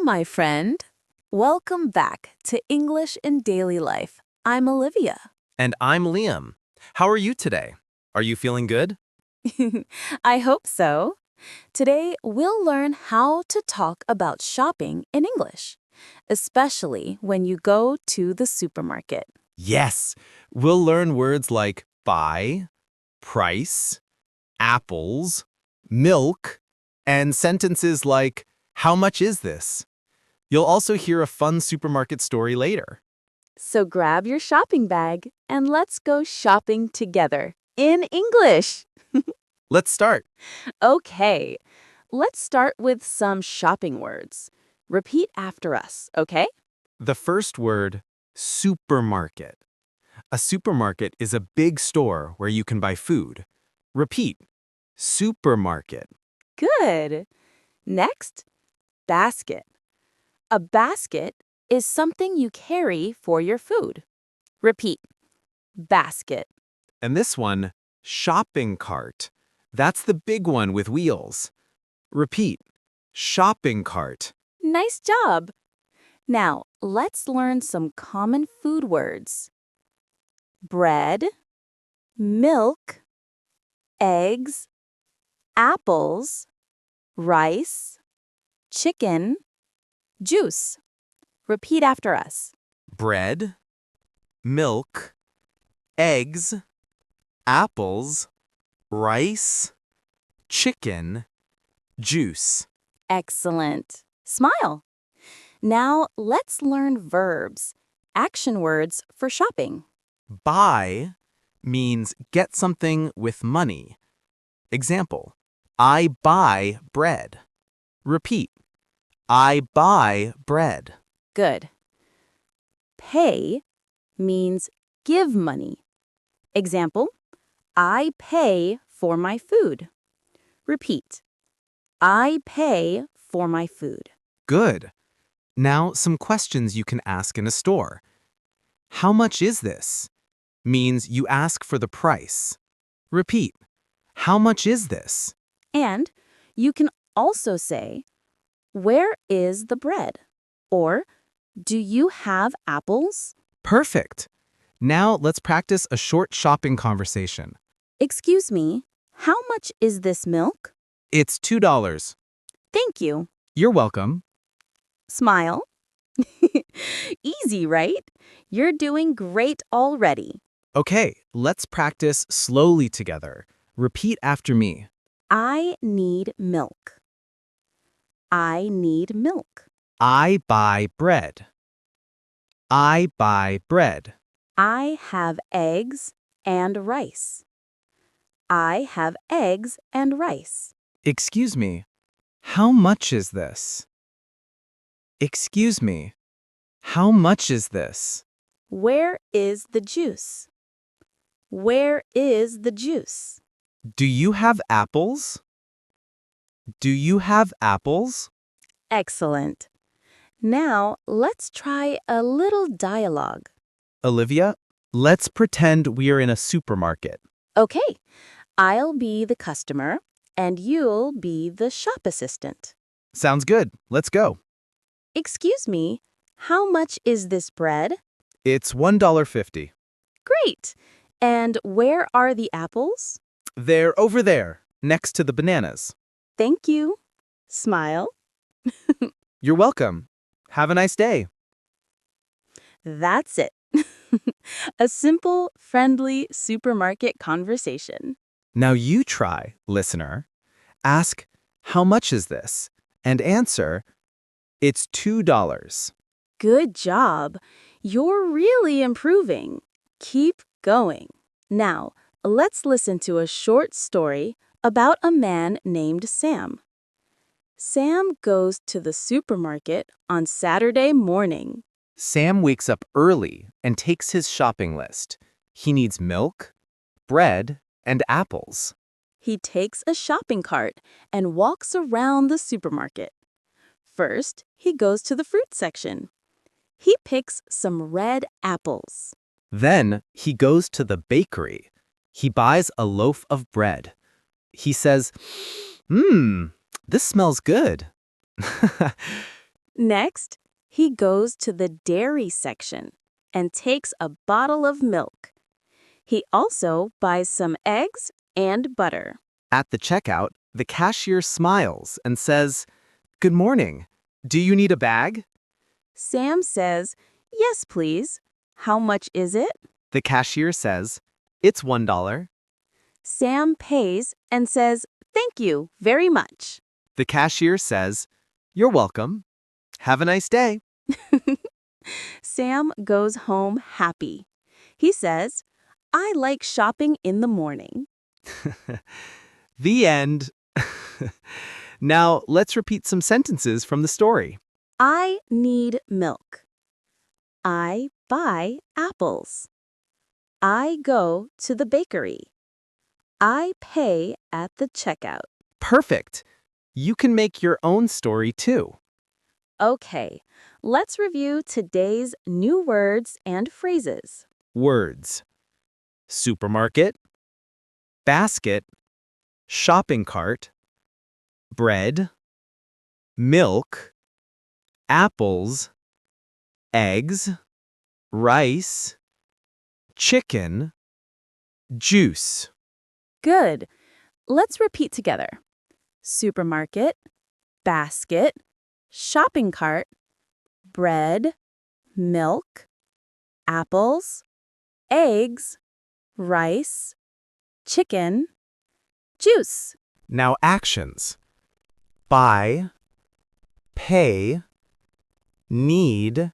my friend. Welcome back to English in Daily Life. I'm Olivia. And I'm Liam. How are you today? Are you feeling good? I hope so. Today, we'll learn how to talk about shopping in English, especially when you go to the supermarket. Yes. We'll learn words like buy, price, apples, milk, and sentences like, how much is this? You'll also hear a fun supermarket story later. So grab your shopping bag and let's go shopping together in English. Let's start. Okay, let's start with some shopping words. Repeat after us, okay? The first word, supermarket. A supermarket is a big store where you can buy food. Repeat, supermarket. Good. Next, basket. A basket is something you carry for your food. Repeat, basket. And this one, shopping cart. That's the big one with wheels. Repeat, shopping cart. Nice job. Now, let's learn some common food words. Bread, milk, eggs, apples, rice, chicken, juice. Repeat after us. Bread, milk, eggs, apples, rice, chicken, juice. Excellent. Smile. Now, let's learn verbs, action words for shopping. Buy means get something with money. Example, I buy bread. Repeat, I buy bread. Good. Pay means give money. Example, I pay for my food. Repeat, I pay for my food. Good. Now, some questions you can ask in a store. How much is this? Means you ask for the price. Repeat, how much is this? And you can also say, where is the bread? Or, do you have apples? Perfect. Now, let's practice a short shopping conversation. Excuse me, how much is this milk? It's $2. Thank you. You're welcome. Smile. Easy, right? You're doing great already. Okay, let's practice slowly together. Repeat after me. I need milk. I need milk. I buy bread. I buy bread. I have eggs and rice. I have eggs and rice. Excuse me, how much is this? Excuse me, how much is this? Where is the juice? Where is the juice? Do you have apples? Do you have apples? Excellent. Now, let's try a little dialogue. Olivia, let's pretend we are in a supermarket. Okay, I'll be the customer and you'll be the shop assistant. Sounds good. Let's go. Excuse me, how much is this bread? It's $1.50. Great. And where are the apples? They're over there, next to the bananas. Thank you. Smile. You're welcome. Have a nice day. That's it. A simple, friendly supermarket conversation. Now you try, listener. Ask, how much is this? And answer, it's $2. Good job. You're really improving. Keep going. Now, let's listen to a short story about a man named Sam. Sam goes to the supermarket on Saturday morning. Sam wakes up early and takes his shopping list. He needs milk, bread, and apples. He takes a shopping cart and walks around the supermarket. First, he goes to the fruit section. He picks some red apples. Then he goes to the bakery. He buys a loaf of bread. He says, this smells good. Next, he goes to the dairy section and takes a bottle of milk. He also buys some eggs and butter. At the checkout, the cashier smiles and says, "Good morning. Do you need a bag?" Sam says, "Yes, please. How much is it?" The cashier says, "It's $1." Sam pays and says, "Thank you very much." The cashier says, "You're welcome. Have a nice day." Sam goes home happy. He says, "I like shopping in the morning." The end. Now, let's repeat some sentences from the story. I need milk. I buy apples. I go to the bakery. I pay at the checkout. Perfect. You can make your own story too. Okay, let's review today's new words and phrases. Words: supermarket, basket, shopping cart, bread, milk, apples, eggs, rice, chicken, juice. Good. Let's repeat together. Supermarket, basket, shopping cart, bread, milk, apples, eggs, rice, chicken, juice. Now actions: buy, pay, need,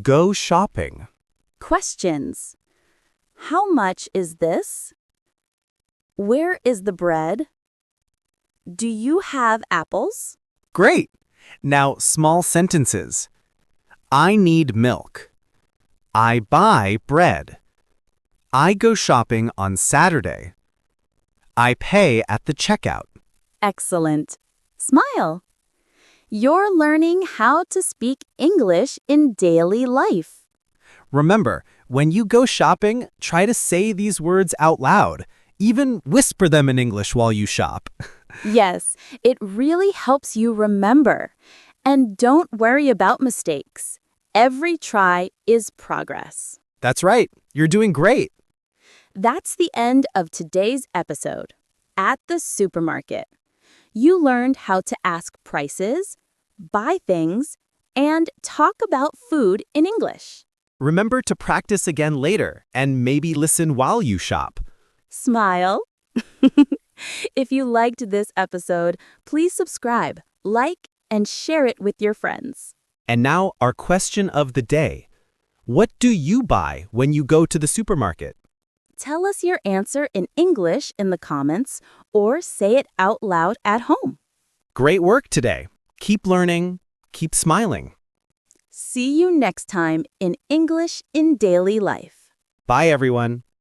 go shopping. Questions. How much is this? Where is the bread? Do you have apples? Great! Now small sentences. I need milk. I buy bread. I go shopping on Saturday. I pay at the checkout. Excellent. Smile. You're learning how to speak English in daily life. Remember, when you go shopping, try to say these words out loud. Even whisper them in English while you shop. Yes, it really helps you remember. And don't worry about mistakes. Every try is progress. That's right. You're doing great. That's the end of today's episode. At the supermarket, you learned how to ask prices, buy things, and talk about food in English. Remember to practice again later and maybe listen while you shop. Smile. If you liked this episode, please subscribe, like, and share it with your friends. And now our question of the day. What do you buy when you go to the supermarket? Tell us your answer in English in the comments or say it out loud at home. Great work today. Keep learning, keep smiling. See you next time in English in Daily Life. Bye, everyone.